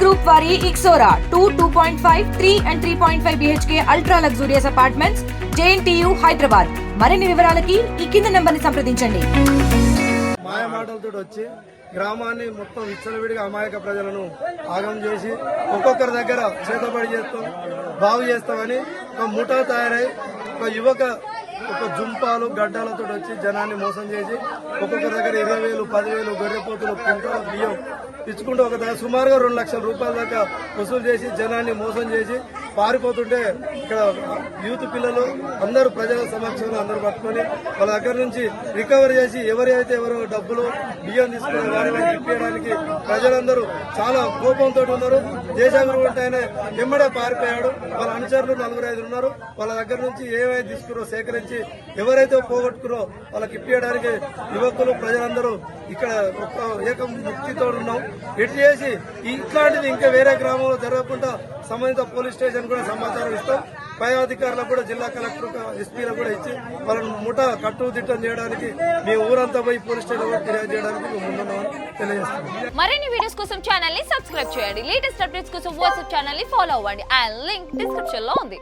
Group వారి ixora 2.5, 3 and 3.5 BHK ultra luxurious apartments JNTU Hyderabad. మరిన్ని వివరాలకి ఈ కింద నెంబర్ ని సంప్రదించండి. మాయ మాటలతో వచ్చి గ్రామాన్ని మొత్తం విచ్చలవిడిగా అమాయక ప్రజలను ఆగం చేసి ఒక్కొక్కరి దగ్గర చేతబడి చేస్తాం, బాగు చేస్తామని ఒక ముఠా తయారై ఒక జుంపాలు గడ్డాలతో వచ్చి జనాన్ని మోసం చేసి ఒక్కొక్కరి దగ్గర 20,000, 10,000 గొర్రెపోతులు కుంటాల బియ్యం ఇచ్చుకుంటూ ఒక దగ్గర సుమారుగా 2 లక్షల రూపాయల దాకా వసూలు చేసి జనాన్ని మోసం చేసి పారిపోతుంటే ఇక్కడ యూత్ పిల్లలు అందరూ ప్రజల సమక్షంలో అందరూ పట్టుకొని వాళ్ళ దగ్గర నుంచి రికవరీ చేసి ఎవరైతే డబ్బులు బియ్యం తీసుకునే వారిని తిప్పేయడానికి ప్రజలందరూ చాలా కోపంతో ఉన్నారు. దేశాగురు అంటే ఆయన ఎమ్మడే పారిపోయాడు. వాళ్ళ అనుచరులు 4-5 ఉన్నారు. వాళ్ళ దగ్గర నుంచి ఏమైతే తీసుకురో సేకరించి ఎవరైతే పోగొట్టుకురో వాళ్ళకి ఇప్పించడానికి యువకులు ప్రజలందరూ ఇక్కడ ఒక ఏక ముక్తితో ఉన్నాం. ఎటు చేసి ఇట్లాంటిది ఇంకా వేరే గ్రామంలో జరగకుండా సంబంధిత పోలీస్ స్టేషన్ కూడా సమాచారం ఇస్తాం. పై అధికారులకు కూడా జిల్లా కలెక్టర్ ఎస్పీలకు కూడా ఇచ్చి వాళ్ళని ముఠా కట్టుదిట్టం చేయడానికి మీ ఊరంతా పోయి పోలీస్ స్టేషన్ కూడా ఫిర్యాదు చేయడానికి మేము ముందున్నామని తెలియజేస్తున్నాం. మరిన్ని వీడియోస్ కోసం ఛానల్ ని సబ్స్క్రైబ్ చేయండి. లేటెస్ట్ అప్డేట్స్ కోసం వాట్సాప్ ఛానల్ ని ఫాలో అవ్వండి. ఆ లింక్ డిస్క్రిప్షన్ లో ఉంది.